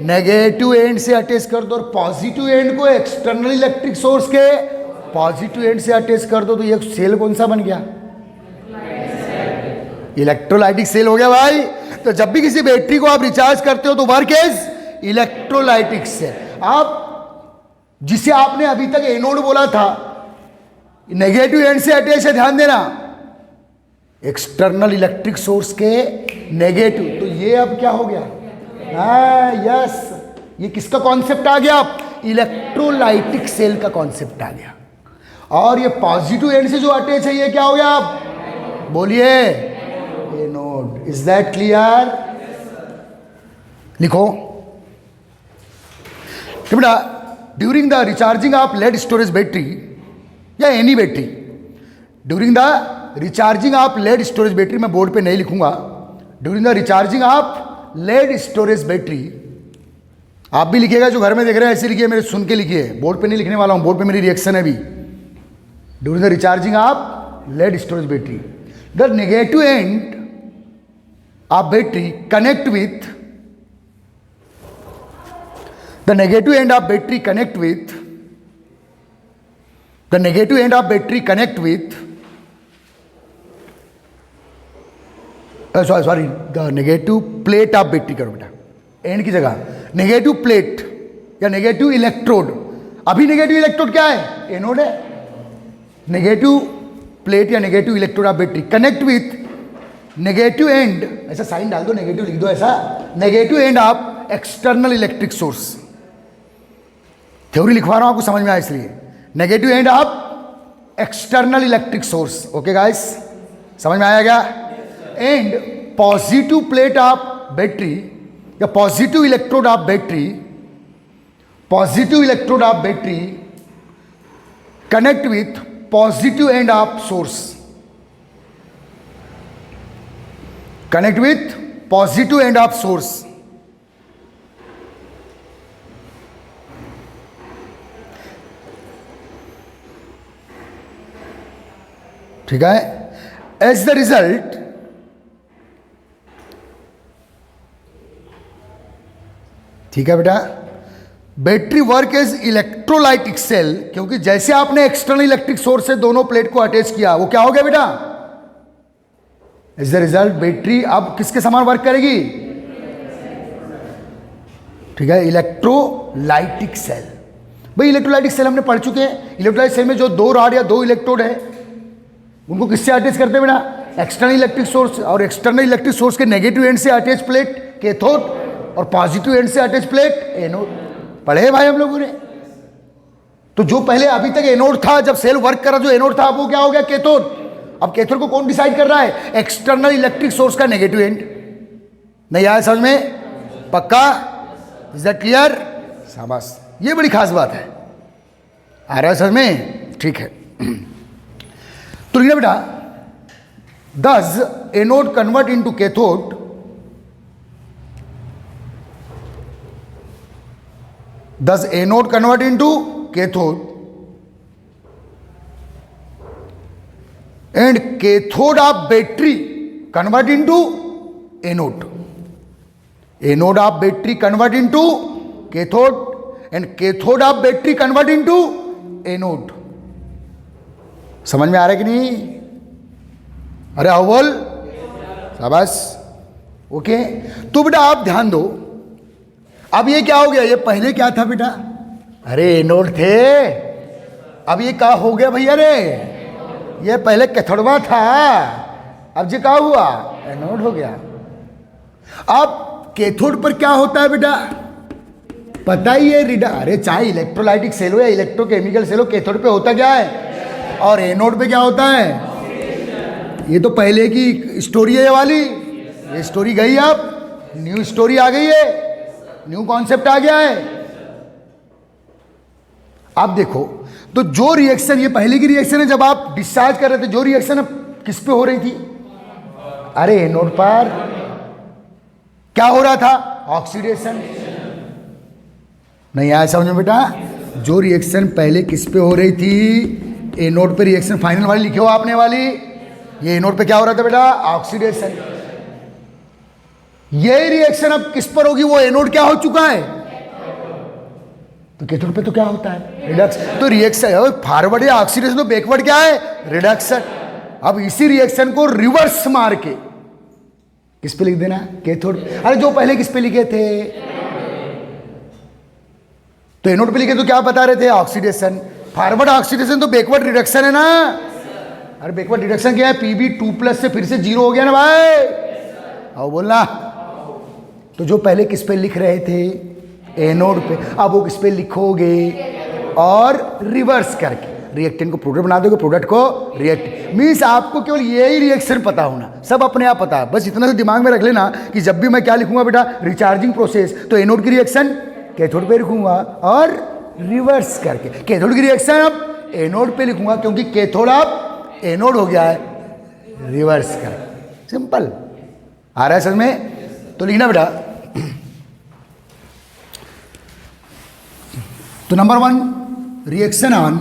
नेगेटिव एंड से अटैच कर दो और पॉजिटिव एंड को एक्सटर्नल इलेक्ट्रिक सोर्स के पॉजिटिव एंड से अटैच कर दो। तो ये सेल कौन सा बन गया? इलेक्ट्रोलाइटिक सेल हो गया भाई। तो जब भी किसी बैटरी को आप रिचार्ज करते हो तो वर्क इज इलेक्ट्रोलाइटिक सेल। आप जिसे आपने अभी तक एनोड बोला था, नेगेटिव एंड से अटैच है, ध्यान देना, एक्सटर्नल इलेक्ट्रिक सोर्स के नेगेटिव। तो ये अब क्या हो गया? यस, ये किसका कॉन्सेप्ट आ गया? इलेक्ट्रोलाइटिक सेल का कॉन्सेप्ट आ गया। और ये पॉजिटिव एंड से जो अटैच है ये क्या हो गया? आप बोलिए, anode. Anode. Is that clear? लिखो कि बेटा during the recharging of lead storage battery या any battery, during the recharging of lead storage battery, मैं बोर्ड पे नहीं लिखूंगा, during the recharging of lead storage battery, आप भी लिखिएगा जो घर में देख रहे हैं ऐसे लिखिए, मेरे सुन के लिखिए, बोर्ड पे नहीं लिखने वाला हूं, बोर्ड पे मेरी रिएक्शन है अभी। During the recharging of lead storage battery, the negative end of battery connect with, the negative end of battery connect with, the negative end of battery connect with, sorry, the negative plate of battery करो बेटा, and की जगह negative plate या negative electrode. अभी negative electrode क्या है? Anode है। Negative plate या negative electrode of battery connect with negative and, ऐसा साइन डाल दो, नेगेटिव लिख दो ऐसा, negative end of external electric source. Theory लिखवा रहा हूं आपको समझ में आया इसलिए। Negative end of external electric source. Okay guys, समझ में आया क्या? And positive plate of battery या positive electrode of battery, positive electrode of battery connect with positive end of source, connect with positive end of source. ठीक है। As the result, ठीक है बेटा, battery work as electrolytic cell, क्योंकि जैसे आपने external electric source से दोनों प्लेट को अटैच किया, वो क्या हो गया बेटा? एज द रिजल्ट बैटरी अब किसके समान वर्क करेगी? ठीक है, इलेक्ट्रोलाइटिक सेल। भाई इलेक्ट्रोलाइटिक सेल हमने पढ़ चुके हैं। इलेक्ट्रोलाइटिक सेल में जो दो रॉड या दो इलेक्ट्रोड है उनको किससे अटैच करते हैं बेटा? एक्सटर्नल इलेक्ट्रिक सोर्स, और एक्सटर्नल इलेक्ट्रिक सोर्स के नेगेटिव एंड से अटैच प्लेट कैथोड और पॉजिटिव एंड से अटैच प्लेट एनोड। पढ़े भाई हम लोगों ने। तो जो पहले अभी तक एनोड था, जब सेल वर्क करा जो एनोड था, अब वो क्या हो गया? कैथोड। अब कैथोड को कौन डिसाइड कर रहा है? एक्सटर्नल इलेक्ट्रिक सोर्स का नेगेटिव एंड। नहीं आया समझ में? पक्का? Is that clear? शाबाश, ये बड़ी खास बात है। आ रहा है समझ में? ठीक है। तो लिखना बेटा, दस anode convert into cathode, thus anode convert into cathode and cathode of battery convert into anode, anode of battery convert into cathode and cathode of battery convert into anode। समझ में आ रहा है कि नहीं? अरे अव्वल शाबाश। ओके, तो बेटा आप ध्यान दो, अब ये क्या हो गया? ये पहले क्या था बेटा? अरे एनोड थे, अब ये क्या हो गया भैया? अरे ये पहले कैथोडवा था, अब ये क्या हुआ? एनोड हो गया। अब कैथोड पर क्या होता है बेटा? पता ही है, अरे चाहे इलेक्ट्रोलाइटिक सेल हो या इलेक्ट्रोकेमिकल सेल हो, कैथोड पे होता क्या है? और एनोड पे क्या होता है? ये तो पहले की स्टोरी है ये वाली, ये स्टोरी गई, अब न्यू स्टोरी आ गई है, न्यू कॉन्सेप्ट आ गया है। आप देखो तो जो रिएक्शन, ये पहले की रिएक्शन है, जब आप डिस्चार्ज कर रहे थे, जो रिएक्शन किस पे हो रही थी? अरे एनोड पर। क्या हो रहा था? ऑक्सीडेशन। नहीं आया समझ में बेटा? जो रिएक्शन पहले किस पे हो रही थी? एनोड पे रिएक्शन फाइनल वाली लिखे हो आपने वाली, ये एनोड पे क्या हो रहा था बेटा? ऑक्सीडेशन। यही रिएक्शन अब किस पर होगी? वो एनोड क्या हो चुका है? तो कैथोड पे तो क्या होता है? रिडक्शन। तो रिएक्शन फॉरवर्ड या ऑक्सीडेशन, तो बैकवर्ड क्या है? रिडक्शन। अब इसी रिएक्शन को रिवर्स मार के किस पे लिख देना? कैथोड। अरे जो पहले किस पे लिखे थे? तो एनोड पे लिखे तो क्या बता रहे थे? ऑक्सीडेशन। फॉरवर्ड ऑक्सीडेशन तो बैकवर्ड रिडक्शन है ना। अरे बैकवर्ड रिडक्शन क्या है? Pb2+ से फिर से 0 हो गया ना भाई। आओ बोलना। तो जो पहले किस पे लिख रहे थे? एनोड पे, अब वो किस पे लिखोगे? और रिवर्स करके। रिएक्टेंट को प्रोडक्ट बना दोगे, प्रोडक्ट को रिएक्ट मीन्स आपको केवल यही रिएक्शन पता होना, सब अपने आप पता है। बस इतना तो दिमाग में रख लेना कि जब भी मैं क्या लिखूंगा बेटा रिचार्जिंग प्रोसेस, तो एनोड की रिएक्शन कैथोड पे लिखूंगा और रिवर्स करके कैथोड की रिएक्शन अब एनोड पे लिखूंगा, क्योंकि कैथोड अब एनोड हो गया है रिवर्स कर। सिंपल आ रहा है समझ में? तो लिखना बेटा। तो नंबर 1 रिएक्शन ऑन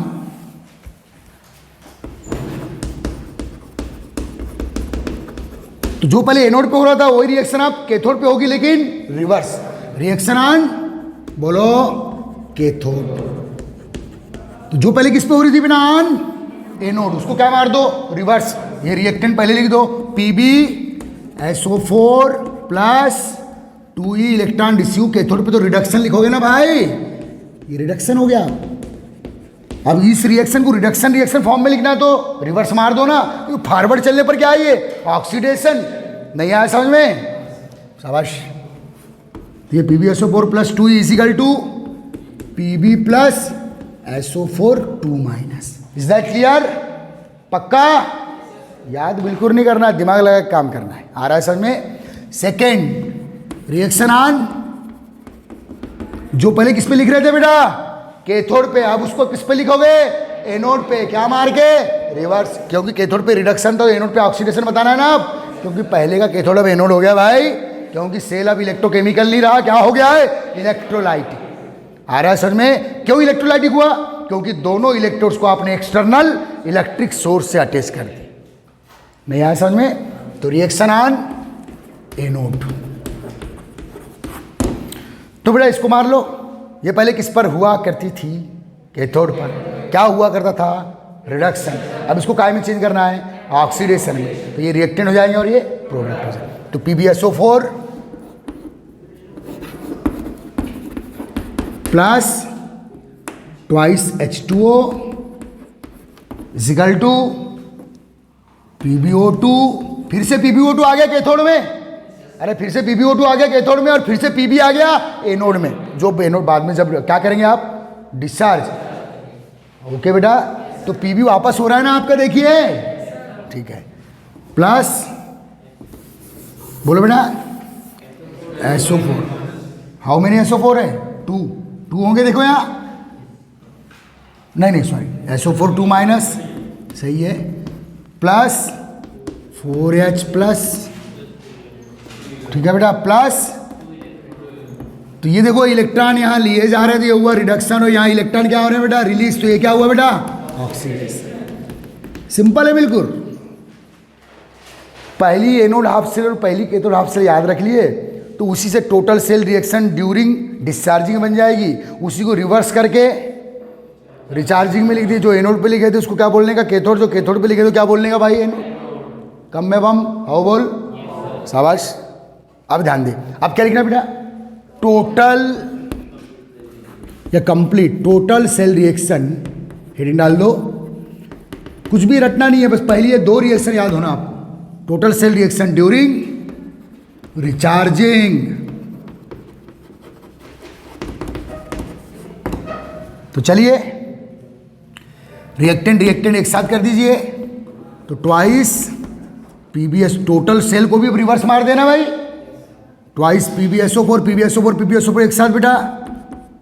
तो जो पहले एनोड पे हो रहा था वही रिएक्शन अब कैथोड पे होगी, लेकिन रिवर्स। रिएक्शन ऑन बोलो कैथोड। तो जो पहले किस पे हो रही थी बिना ऑन एनोड, उसको क्या मार दो रिवर्स। ये रिएक्टेंट पहले लिख दो PbSO4 plus 2e electron receive. Cathode पे तो रिडक्शन लिखोगे ना भाई, ये रिडक्शन हो गया। अब इस रिएक्शन को रिडक्शन रिएक्शन फॉर्म में लिखना है तो रिवर्स मार दो ना, क्योंकि फॉरवर्ड चलने पर क्या है ये ऑक्सीडेशन। नहीं आया समझ में? शाबाश। ये PbSO4 plus 2e equal to Pb plus SO4 2 minus. Is that clear? पक्का? याद बिल्कुल नहीं करना, दिमाग लगा के काम करना है। आ रहा है समझ में? सेकेंड रिएक्शन ऑन जो पहले किस पे लिख रहे थे बेटा कैथोड पे, अब उसको किस पे लिखोगे एनोड पे। क्या मार के रिवर्स, क्योंकि कैथोड पे रिडक्शन तो एनोड पे ऑक्सीडेशन बताना है ना अब, क्योंकि पहले का कैथोड अब एनोड हो गया भाई, क्योंकि सेल अब इलेक्ट्रोकेमिकल नहीं रहा, क्या हो गया है इलेक्ट्रोलाइटिक। आ रहा है समझ में? क्यों इलेक्ट्रोलाइटिक हुआ? क्योंकि दोनों इलेक्ट्रोड्स को आपने एक्सटर्नल इलेक्ट्रिक सोर्स से अटैच कर दी। नहीं आया समझ में? तो रिएक्शन ऑन एनोड। तो बेटा इसको मार लो, ये पहले किस पर हुआ करती थी कैथोड पर, क्या हुआ करता था रिडक्शन। अब इसको काय में चेंज करना है ऑक्सीडेशन में, तो ये रिएक्टेंट हो जाएंगे और ये प्रोडक्ट हो जाएंगे। तो PbSO4 plus twice H2O is equal to PbO2। फिर से PbO2 आ गया कैथोड में, अरे फिर से PbO2 आ गया कैथोड में, और फिर से Pb आ गया एनोड में। जो एनोड बाद में जब क्या करेंगे आप डिस्चार्ज। ओके बेटा, तो Pb वापस हो रहा है ना आपका, देखिए ठीक है। प्लस बोलो बेटा SO4। हाउ मेनी SO4 है? 2 होंगे देखो यहाँ, नहीं सॉरी SO4 2 माइनस, सही है। प्लस 4H प्लस, ठीक है बेटा, प्लस तो ये देखो इलेक्ट्रॉन यहाँ लिए जा रहे थे, ये हुआ रिडक्शन, और यहाँ इलेक्ट्रॉन क्या हो रहे हैं बेटा रिलीज, तो ये क्या हुआ बेटा ऑक्सीडेशन। सिंपल है बिल्कुल। पहली एनोड हाफ सेल और पहली कैथोड हाफ सेल याद रख लिए, तो उसी से total sale reaction during discharging बन जाएगी। उसी को रिवर्स करके रिचार्जिंग में लिख दिए। जो एनोड पे लिखे थे उसको क्या बोलने का कैथोड, जो कैथोड पे लिखे थे क्या बोलने का भाई एनोड। कम में बम हाउ बोल, शाबाश। अब ध्यान दे, अब क्या लिखना बेटा टोटल या complete total sale reaction, heading डाल दो। कुछ भी रटना नहीं है, बस पहली ये 2 रिएक्शन याद होना आपको। Total sale reaction during recharging. तो चलिए रिएक्टेंट एक साथ कर दीजिए, तो ट्वाइस PbS टोटल सेल को भी रिवर्स मार देना भाई। ट्वाइस PbSO4 एक साथ बेटा,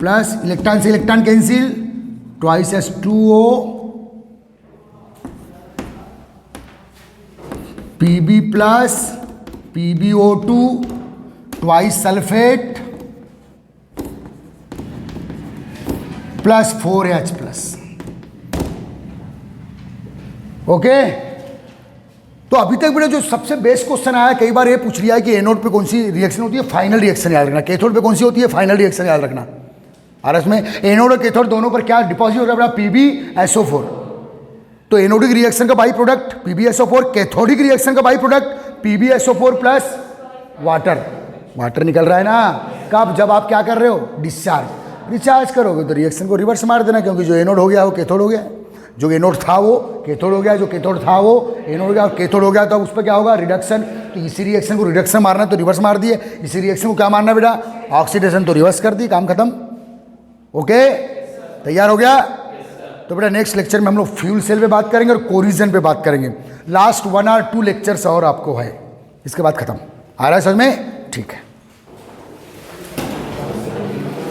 प्लस इलेक्ट्रॉन से electron cancel, twice H2O Pb plus PbO2 twice sulphate plus 4H plus. Okay, तो अभी तक बेटा जो सबसे बेस्ट क्वेश्चन आया, कई बार ये पूछ लिया है कि एनोड पे कौन सी रिएक्शन होती है फाइनल रिएक्शन याद रखना, कैथोड पे कौन सी होती है फाइनल रिएक्शन याद रखना। और इसमें एनोड और कैथोड दोनों पर क्या डिपॉजिट हो रहा है बेटा PbSO4। तो एनोडिक रिएक्शन का by product PbSO4, cathodic reaction का by product PbSO4 plus water निकल रहा है ना। कब? जब आप क्या कर रहे हो डिस्चार्ज। रिचार्ज करोगे तो रिएक्शन को रिवर्स मार देना, क्योंकि जो एनोड हो गया वो कैथोड हो गया, जो एनोड था वो कैथोड हो गया, जो कैथोड था वो एनोड हो गया, कैथोड हो गया तो उस पर क्या होगा रिडक्शन। तो इसी रिएक्शन को रिडक्शन मारना है तो रिवर्स मार दिए, इसी रिएक्शन को क्या मारना बेटा ऑक्सीडेशन, तो रिवर्स कर दी, काम खत्म। ओके, तैयार हो गया। तो बेटा नेक्स्ट लेक्चर में हम लोग फ्यूल सेल पे बात करेंगे और कोरिजन पे बात करेंगे। लास्ट 1 और 2 लेक्चर्स और आपको है, इसके बाद खत्म। आ रहा है समझ में? ठीक है।